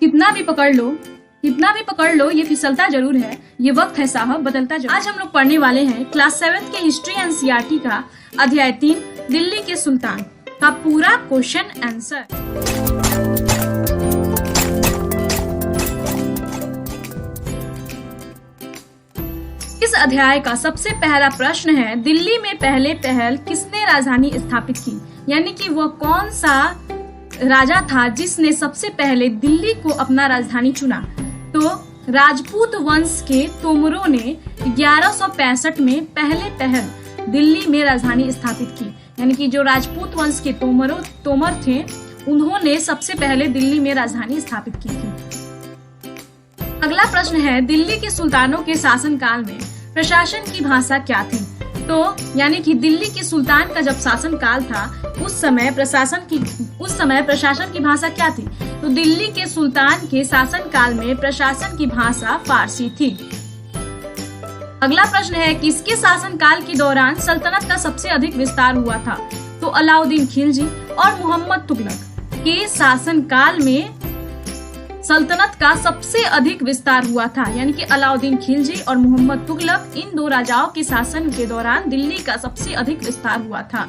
कितना भी पकड़ लो ये फिसलता जरूर है, ये वक्त है साहब बदलता जरूर। आज हम लोग पढ़ने वाले हैं क्लास 7 के हिस्ट्री एनसीईआरटी का अध्याय 3 दिल्ली के सुल्तान का पूरा क्वेश्चन आंसर। इस अध्याय का सबसे पहला प्रश्न है, दिल्ली में पहले किसने राजधानी स्थापित की, यानी कि वह कौन सा राजा था जिसने सबसे पहले दिल्ली को अपना राजधानी चुना। तो राजपूत वंश के तोमरों ने 1165 में पहले दिल्ली में राजधानी स्थापित की, यानी कि जो राजपूत वंश के तोमर थे उन्होंने सबसे पहले दिल्ली में राजधानी स्थापित की थी। अगला प्रश्न है, दिल्ली के सुल्तानों के शासनकाल में प्रशासन की भाषा क्या थी। तो यानी कि दिल्ली के सुल्तान का जब शासन काल था उस समय प्रशासन की भाषा क्या थी। तो दिल्ली के सुल्तान के शासन काल में प्रशासन की भाषा फारसी थी। अगला प्रश्न है, किसके शासन काल के दौरान सल्तनत का सबसे अधिक विस्तार हुआ था। तो अलाउद्दीन खिलजी और मोहम्मद तुगलक के शासन काल में सल्तनत का सबसे अधिक विस्तार हुआ था, यानी कि अलाउद्दीन खिलजी और मोहम्मद तुगलक इन दो राजाओं के शासन के दौरान दिल्ली का सबसे अधिक विस्तार हुआ था।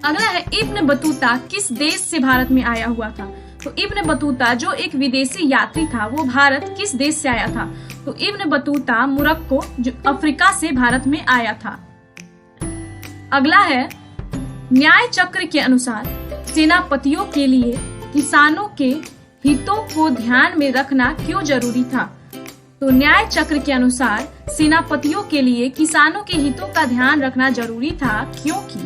अगला है, इब्न बतूता किस देश से भारत में आया हुआ था। तो इब्न बतूता जो एक विदेशी यात्री था वो भारत किस देश से आया था। तो इब्न बतूता मोरक्को जो अफ्रीका से भारत में आया था। अगला है, न्याय चक्र के अनुसार सेनापतियों के लिए किसानों के हितों को ध्यान में रखना क्यों जरूरी था। तो न्याय चक्र के अनुसार सेनापतियों के लिए किसानों के हितों का ध्यान रखना जरूरी था क्योंकि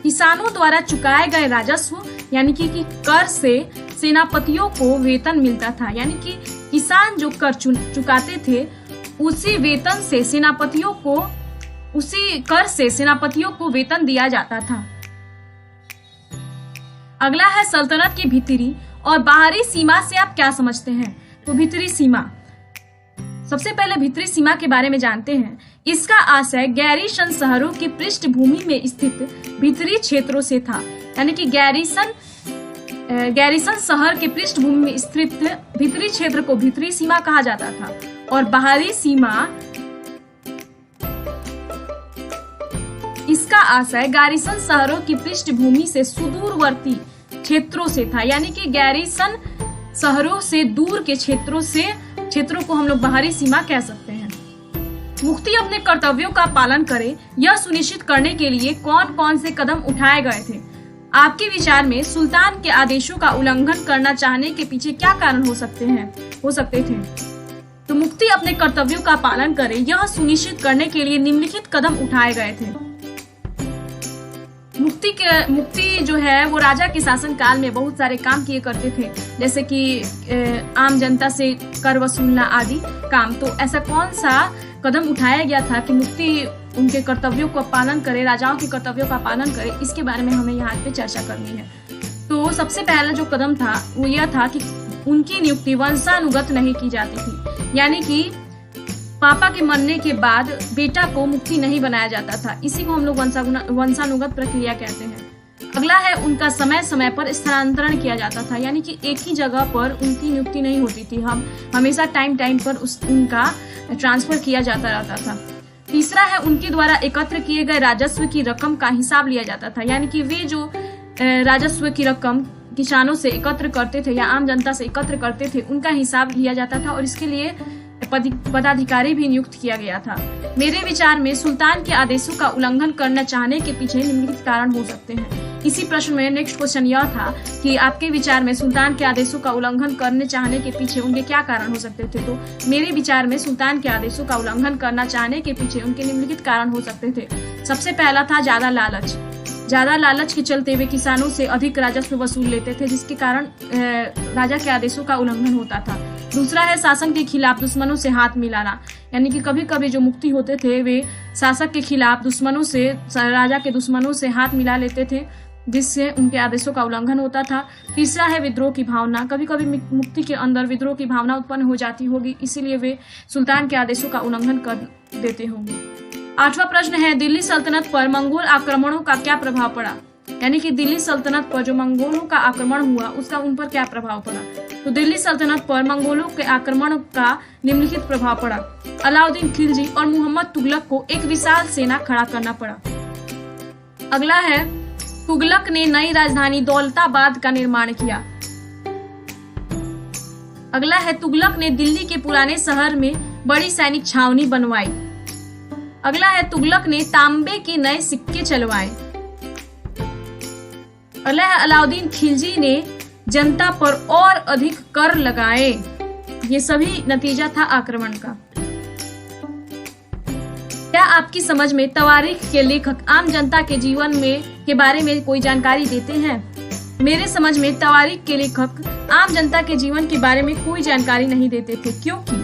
किसानों द्वारा चुकाए गए राजस्व यानी कि कर से सेनापतियों को वेतन मिलता था, यानी कि किसान जो कर चुकाते थे उसी कर से सेनापतियों को वेतन दिया जाता था। अगला है, सल्तनत की भीतरी और बाहरी सीमा से आप क्या समझते हैं। तो भीतरी सीमा, सबसे पहले भीतरी सीमा के बारे में जानते हैं। इसका आशय गैरीसन शहरों की पृष्ठभूमि में स्थित भीतरी क्षेत्रों से था, यानी कि गैरीसन शहर के पृष्ठभूमि में स्थित भीतरी क्षेत्र को भीतरी सीमा कहा जाता था। और बाहरी सीमा, इसका आशय गैरीसन शहरों की पृष्ठभूमि से सुदूरवर्ती क्षेत्रों से था, यानी कि गैरीसन शहरों से दूर के क्षेत्रों को हम लोग बाहरी सीमा कह सकते हैं। मुफ्ती अपने कर्तव्यों का पालन करे यह सुनिश्चित करने के लिए कौन कौन से कदम उठाए गए थे। आपके विचार में सुल्तान के आदेशों का उल्लंघन करना चाहने के पीछे क्या कारण हो सकते थे। तो मुफ्ती अपने कर्तव्यों का पालन करे यह सुनिश्चित करने के लिए निम्नलिखित कदम उठाए गए थे। मुफ्ती जो है वो राजा के शासन काल में बहुत सारे काम किए करते थे, जैसे कि आम जनता से कर वसूलना आदि काम। तो ऐसा कौन सा कदम उठाया गया था कि मुफ्ती उनके कर्तव्यों का पालन करे, राजाओं के कर्तव्यों का पालन करे, इसके बारे में हमें यहाँ पे चर्चा करनी है। तो सबसे पहला जो कदम था वो यह था कि उनकी नियुक्ति वंशानुगत नहीं की जाती थी, यानी कि पापा के मरने के बाद बेटा को मुफ्ती नहीं बनाया जाता था। इसी को हम लोग वंशानुगत प्रक्रिया कहते हैं। अगला है, उनका समय समय पर स्थानांतरण किया जाता था, यानी कि एक ही जगह पर उनकी नियुक्ति नहीं होती थी, हम हमेशा टाइम पर उनका ट्रांसफर किया जाता रहता था। तीसरा है, उनके द्वारा एकत्र किए गए राजस्व की रकम का हिसाब लिया जाता था, यानी कि वे जो राजस्व की रकम किसानों से एकत्र करते थे या आम जनता से एकत्र करते थे उनका हिसाब लिया जाता था और इसके लिए पदाधिकारी भी नियुक्त किया गया था। मेरे विचार में सुल्तान के आदेशों का उल्लंघन करना चाहने के पीछे निम्नलिखित कारण हो सकते हैं। इसी प्रश्न में नेक्स्ट क्वेश्चन यह था कि आपके विचार में सुल्तान के आदेशों का उल्लंघन करने चाहने के पीछे उनके क्या कारण हो सकते थे। तो मेरे विचार में सुल्तान के आदेशों का उल्लंघन करना चाहने के पीछे उनके निम्नलिखित कारण हो सकते थे। सबसे पहला था ज्यादा लालच के चलते वे किसानों से अधिक राजस्व वसूल लेते थे, जिसके कारण राजा के आदेशों का उल्लंघन होता था। दूसरा है, शासन के खिलाफ दुश्मनों से हाथ मिलाना, यानी कि कभी कभी जो मुफ्ती होते थे वे शासक के खिलाफ राजा के दुश्मनों से हाथ मिला लेते थे, जिससे उनके आदेशों का उल्लंघन होता था। तीसरा है, विद्रोह की भावना, कभी कभी मुफ्ती के अंदर विद्रोह की भावना उत्पन्न हो जाती होगी, इसीलिए वे सुल्तान के आदेशों का उल्लंघन कर देते होंगे। 8वां प्रश्न है, दिल्ली सल्तनत पर मंगोल आक्रमणों का क्या प्रभाव पड़ा। यानी कि दिल्ली सल्तनत पर जो मंगोलों का आक्रमण हुआ उसका उन पर क्या प्रभाव पड़ा। तो दिल्ली सल्तनत पर मंगोलों के आक्रमण का निम्नलिखित प्रभाव पड़ा। अलाउद्दीन खिलजी और मोहम्मद तुगलक को एक विशाल सेना खड़ा करना पड़ा। अगला है, तुगलक ने नई राजधानी दौलताबाद का निर्माण किया। अगला है, तुगलक ने दिल्ली के पुराने शहर में बड़ी सैनिक छावनी बनवाई। अगला है, तुगलक ने तांबे के नए सिक्के चलवाए। अगला है, अलाउद्दीन खिलजी ने जनता पर और अधिक कर लगाए। ये सभी नतीजा था आक्रमण का। क्या आपकी समझ में तवारीख के लेखक आम जनता के जीवन में के बारे में कोई जानकारी देते हैं? मेरे समझ में तवारीख के लेखक आम जनता के जीवन के बारे में कोई जानकारी नहीं देते थे, क्योंकि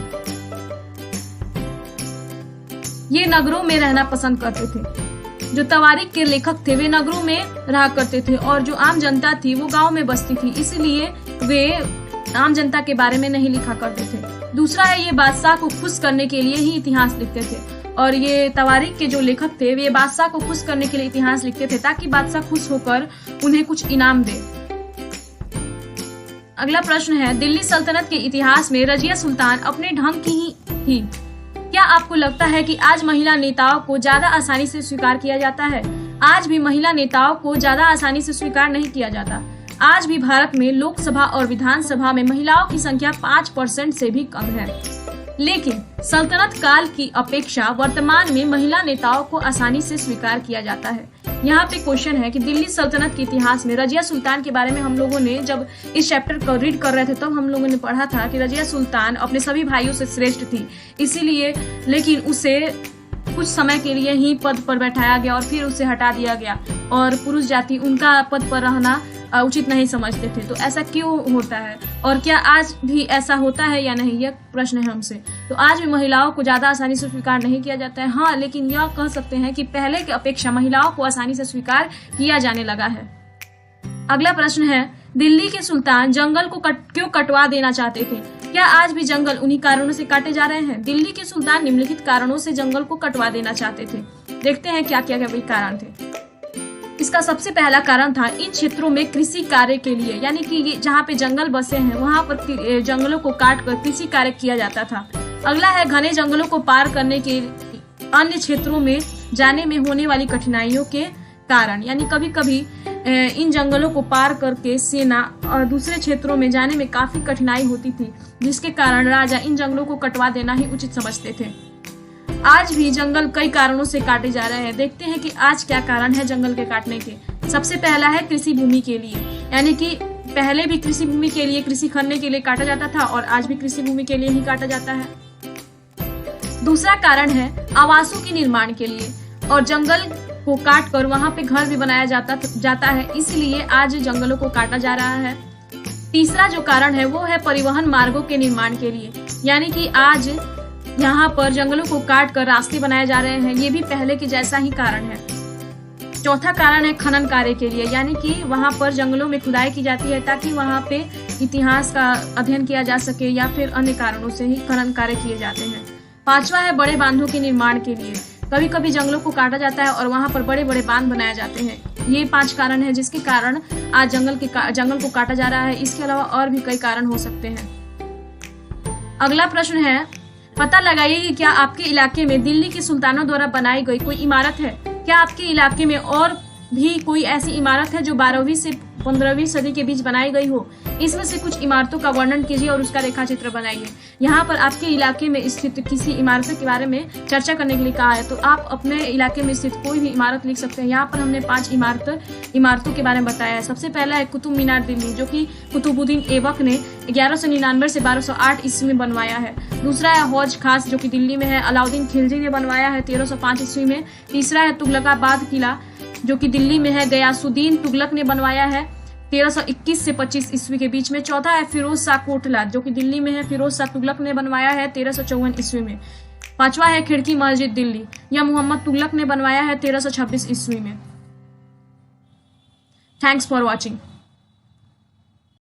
ये नगरों में रहना पसंद करते थे। जो तवारीख के लेखक थे वे नगरों में रहा करते थे और जो आम जनता थी वो गांव में बसती थी, इसलिए वे आम जनता के बारे में नहीं लिखा करते थे। दूसरा है, ये बादशाह को खुश करने के लिए ही इतिहास लिखते थे और ये तवारीख के जो लेखक थे वे बादशाह को खुश करने के लिए इतिहास लिखते थे ताकि बादशाह खुश होकर उन्हें कुछ इनाम दे। अगला प्रश्न है, दिल्ली सल्तनत के इतिहास में रजिया सुल्तान अपने ढंग की ही थी। क्या आपको लगता है कि आज महिला नेताओं को ज्यादा आसानी से स्वीकार किया जाता है? आज भी महिला नेताओं को ज्यादा आसानी से स्वीकार नहीं किया जाता। आज भी भारत में लोकसभा और विधानसभा में महिलाओं की संख्या 5% से भी कम है, लेकिन सल्तनत काल की अपेक्षा वर्तमान में महिला नेताओं को आसानी से स्वीकार किया जाता है। यहाँ पे क्वेश्चन है कि दिल्ली सल्तनत के इतिहास में रजिया सुल्तान के बारे में हम लोगों ने जब इस चैप्टर को रीड कर रहे थे तब हम लोगों ने पढ़ा था कि रजिया सुल्तान अपने सभी भाइयों से श्रेष्ठ थी, इसीलिए लेकिन उसे कुछ समय के लिए ही पद पर बैठाया गया और फिर उसे हटा दिया गया और पुरुष जाति उनका पद पर रहना उचित नहीं समझते थे। तो ऐसा क्यों होता है और क्या आज भी ऐसा होता है या नहीं, यह प्रश्न है हमसे। तो आज भी महिलाओं को ज्यादा आसानी से स्वीकार नहीं किया जाता है। हाँ, लेकिन यह कह सकते हैं कि पहले की अपेक्षा महिलाओं को आसानी से स्वीकार किया जाने लगा है। अगला प्रश्न है, दिल्ली के सुल्तान जंगल को क्यों कटवा देना चाहते थे? क्या आज भी जंगल उन्हीं कारणों से काटे जा रहे हैं? दिल्ली के सुल्तान निम्नलिखित कारणों से जंगल को कटवा देना चाहते थे। देखते हैं क्या क्या वे कारण थे। इसका सबसे पहला कारण था इन क्षेत्रों में कृषि कार्य के लिए, यानी कि ये जहाँ पे जंगल बसे हैं वहाँ पर जंगलों को काट कर कृषि कार्य किया जाता था। अगला है, घने जंगलों को पार करने के अन्य क्षेत्रों में जाने में होने वाली कठिनाइयों के कारण, यानी कभी कभी इन जंगलों को पार करके सेना और दूसरे क्षेत्रों में जाने में काफी कठिनाई होती थी, जिसके कारण राजा इन जंगलों को कटवा देना ही उचित समझते थे। आज भी जंगल कई कारणों से काटे जा रहे हैं। देखते हैं कि आज क्या कारण है जंगल के काटने के। सबसे पहला है कृषि भूमि के लिए, यानी कि पहले भी कृषि भूमि के लिए, कृषि करने के लिए काटा जाता था और आज भी कृषि भूमि के लिए ही काटा जाता है। दूसरा कारण है आवासों के निर्माण के लिए, और जंगल को काट कर वहाँ पे घर भी बनाया जाता है, इसलिए आज जंगलों को काटा जा रहा है। तीसरा जो कारण है वो है परिवहन मार्गों के निर्माण के लिए, यानी कि आज यहाँ पर जंगलों को काट कर रास्ते बनाए जा रहे हैं, ये भी पहले के जैसा ही कारण है। चौथा कारण है खनन कार्य के लिए, यानी कि वहाँ पर जंगलों में खुदाई की जाती है ताकि वहाँ पे इतिहास का अध्ययन किया जा सके या फिर अन्य कारणों से ही खनन कार्य किए जाते हैं। पांचवा है बड़े बांधों के निर्माण के लिए, कभी कभी जंगलों को काटा जाता है और वहाँ पर बड़े बड़े बांध बनाए जाते हैं। ये 5 कारण है जिसके कारण आज जंगल को काटा जा रहा है। इसके अलावा और भी कई कारण हो सकते हैं। अगला प्रश्न है, पता लगाइए कि क्या आपके इलाके में दिल्ली के सुल्तानों द्वारा बनाई गई कोई इमारत है? क्या आपके इलाके में और भी कोई ऐसी इमारत है जो 12वीं से 15वीं सदी के बीच बनाई गई हो? इसमें से कुछ इमारतों का वर्णन कीजिए और उसका रेखाचित्र बनाइए। यहाँ पर आपके इलाके में स्थित किसी इमारत के बारे में चर्चा करने के लिए कहा है, तो आप अपने इलाके में स्थित कोई भी इमारत लिख सकते हैं। यहाँ पर हमने 5 इमारतों के बारे में बताया है। सबसे पहला है कुतुब मीनार दिल्ली, जो कि कुतुबुद्दीन ऐबक ने 1199 से 1208 ईस्वी में बनवाया है। दूसरा है हौज खास, जो कि दिल्ली में है, अलाउद्दीन खिलजी ने बनवाया है 1305 ईस्वी में। तीसरा है तुगलकाबाद किला, जो कि दिल्ली में है, गयासुद्दीन तुगलक ने बनवाया है 1321 से 25 ईस्वी के बीच में। चौथा है फिरोज शाह कोटला, जो कि दिल्ली में है, फिरोज शाह तुगलक ने बनवाया है 1354 ईस्वी में। पांचवा है खिड़की मस्जिद दिल्ली, यह मोहम्मद तुगलक ने बनवाया है 1326 ईस्वी में। Thanks for watching.